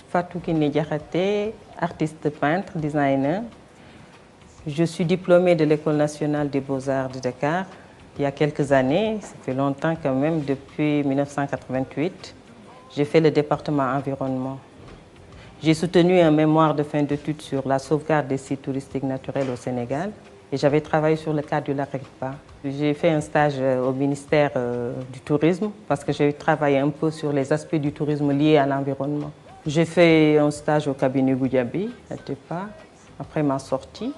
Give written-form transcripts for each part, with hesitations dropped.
Fatou Kiné Diakhaté, artiste peintre, designer. Je suis diplômée de l'École nationale des beaux-arts de Dakar il y a quelques années, ça fait longtemps quand même, depuis 1988. J'ai fait le département environnement. J'ai soutenu un mémoire de fin d'études sur la sauvegarde des sites touristiques naturels au Sénégal et j'avais travaillé sur le cas du lac Rigpa. J'ai fait un stage au ministère du Tourisme parce que j'ai travaillé un peu sur les aspects du tourisme liés à l'environnement. J'ai fait un stage au cabinet Goudiaby, à Tepa, après ma sortie.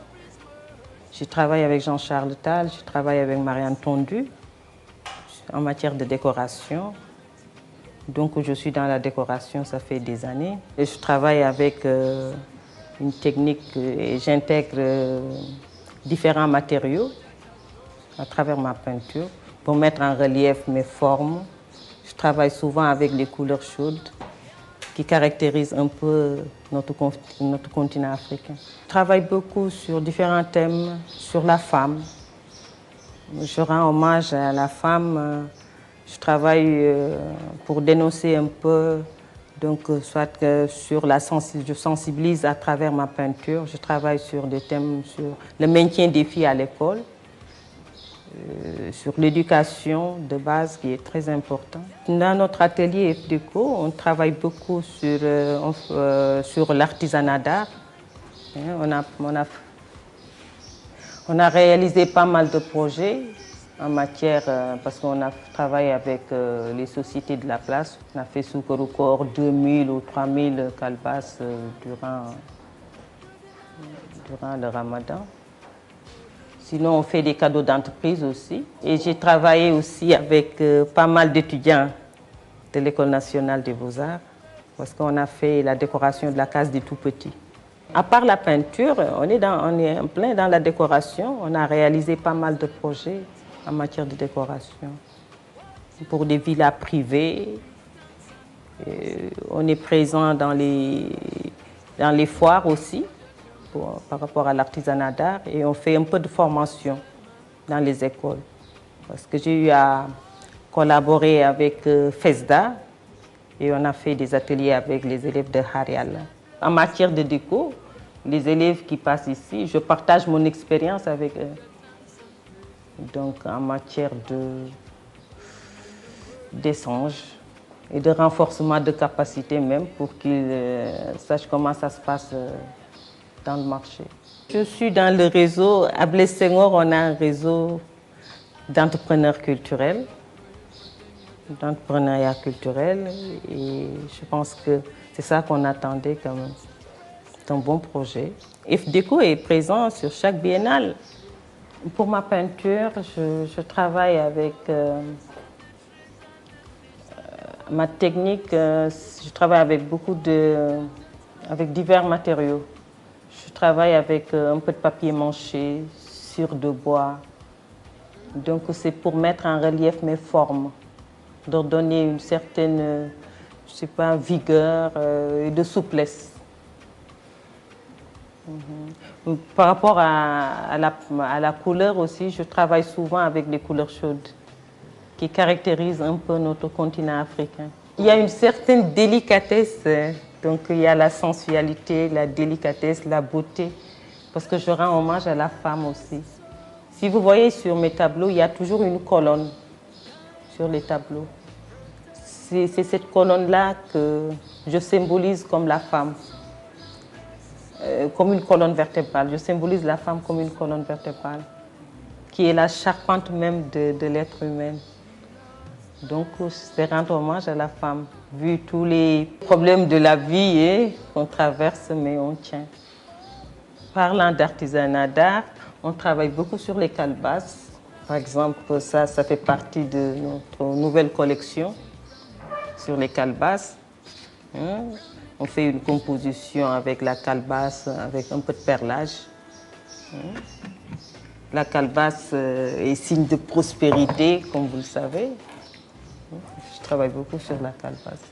J'ai travaillé avec Jean-Charles Tal, j'ai travaillé avec Marianne Tondu en matière de décoration. Donc je suis dans la décoration, ça fait des années. Et je travaille avec une technique et j'intègre différents matériaux à travers ma peinture pour mettre en relief mes formes. Je travaille souvent avec les couleurs chaudes qui caractérisent un peu notre continent africain. Je travaille beaucoup sur différents thèmes, sur la femme. Je rends hommage à la femme. Je travaille pour dénoncer un peu, donc soit que je sensibilise à travers ma peinture. Je travaille sur des thèmes sur le maintien des filles à l'école, sur l'éducation de base qui est très important. Dans notre atelier FDECO, on travaille beaucoup sur l'artisanat d'art. On a réalisé pas mal de projets en matière, parce qu'on a travaillé avec les sociétés de la place. On a fait sous record 2000 ou 3000 calebasses durant le Ramadan. Sinon, on fait des cadeaux d'entreprise aussi. Et j'ai travaillé aussi avec pas mal d'étudiants de l'École nationale des beaux-arts parce qu'on a fait la décoration de la case des tout-petits. À part la peinture, on est en plein dans la décoration. On a réalisé pas mal de projets en matière de décoration. Pour des villas privées, on est présent dans les foires aussi, par rapport à l'artisanat d'art, et on fait un peu de formation dans les écoles. Parce que j'ai eu à collaborer avec FESDA et on a fait des ateliers avec les élèves de Harial. En matière de déco, les élèves qui passent ici, je partage mon expérience avec eux. Donc en matière d'échange et de renforcement de capacité même pour qu'ils sachent comment ça se passe dans le marché. Je suis dans le réseau, à Blaise Senghor, on a un réseau d'entrepreneurs culturels, d'entrepreneuriat culturel, et je pense que c'est ça qu'on attendait quand même. C'est un bon projet. FDECO est présent sur chaque biennale. Pour ma peinture, je travaille avec ma technique, je travaille avec avec divers matériaux. Je travaille avec un peu de papier mâché, cire de bois. Donc c'est pour mettre en relief mes formes, leur donner une certaine, je sais pas, vigueur et de souplesse. Par rapport à la couleur aussi, je travaille souvent avec les couleurs chaudes qui caractérisent un peu notre continent africain. Il y a une certaine délicatesse, donc il y a la sensualité, la délicatesse, la beauté, parce que je rends hommage à la femme aussi. Si vous voyez sur mes tableaux, il y a toujours une colonne sur les tableaux. C'est cette colonne-là que je symbolise comme la femme. Comme une colonne vertébrale. Je symbolise la femme comme une colonne vertébrale, qui est la charpente même de l'être humain. Donc, c'est rendre hommage à la femme, vu tous les problèmes de la vie qu'on traverse, mais on tient. Parlant d'artisanat d'art, on travaille beaucoup sur les calebasses. Par exemple, ça fait partie de notre nouvelle collection sur les calebasses. On fait une composition avec la calebasse, avec un peu de perlage. La calebasse est signe de prospérité, comme vous le savez. Je travaille beaucoup sur la calebasse.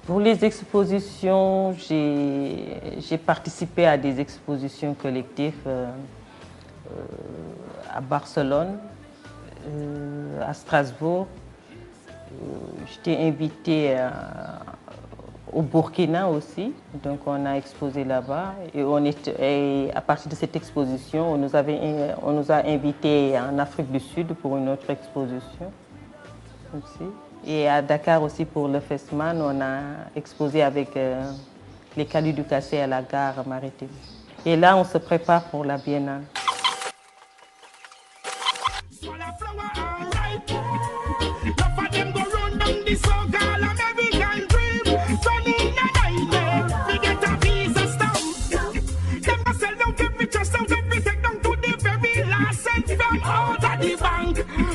Pour les expositions, j'ai participé à des expositions collectives à Barcelone, à Strasbourg. J'étais invitée au Burkina aussi, donc on a exposé là-bas. Et à partir de cette exposition, on nous a invités en Afrique du Sud pour une autre exposition aussi. Et à Dakar aussi pour le Festman, on a exposé avec les Caluds du Cassé à la gare maritime. Et là, on se prépare pour la biennale.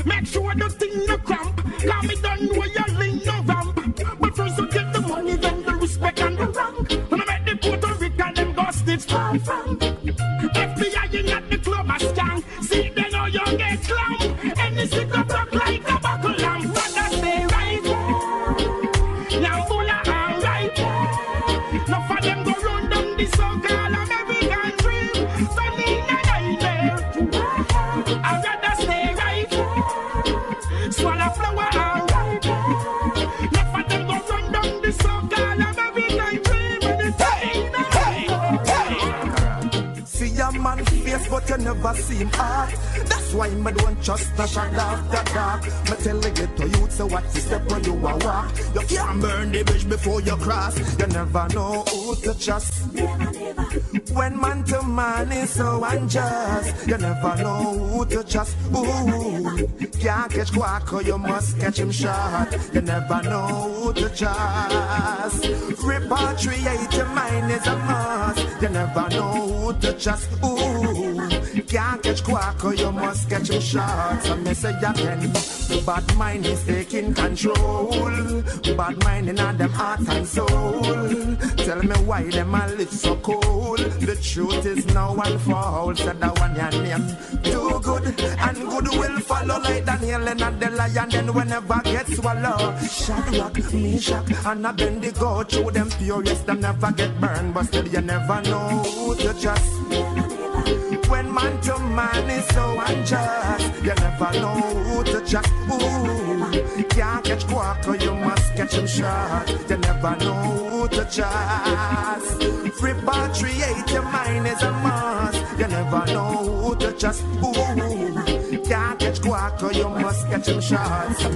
Make sure the thing no cramp. Cause me don't know your link no vamp. But first you get the money, then the respect and the rank. When I make the Puerto Rican, them go stitch far from. FBI in at the club a scan. See they know you get clown. Any stick up rock like a buckle lamp. Rather stay right. Yambula and right. No for them go run down the so-called American dream. Sunny night there. I'd rather stay right. Swallow flower and ripe. Not for them go run down the so-called American dream. See a man face but you never see him heart. That's why me don't trust the shot after dark. Me tell you get to youth so watch the step when you a walk. You can't burn the bridge before you cross. You never know who to trust. Never. When man to man is so unjust, you never know who to trust. Ooh, can't catch Quack, you must catch him short. You never know who to trust. Repatriate your mind is a must. You never know who to trust. Ooh, can't catch Quack, you must catch him short. So me say again, bad mind is taking control. Bad mind in them heart and soul. Tell me why them a live so cold. The truth is now unfold. Said the one your name do good, and good will follow like Daniel and the lion. Then whenever get swallowed, Shadrach, Meshach, and Abednego. Through them furious, them never get burned, but still you never know who to trust. When man to man is so unjust, you never know who to trust. Ooh, can't catch Quack, you must catch him short. You never know who to trust. Repatriate your mind is a must. You never know who to trust. Ooh, can't catch Quack, you must catch him short.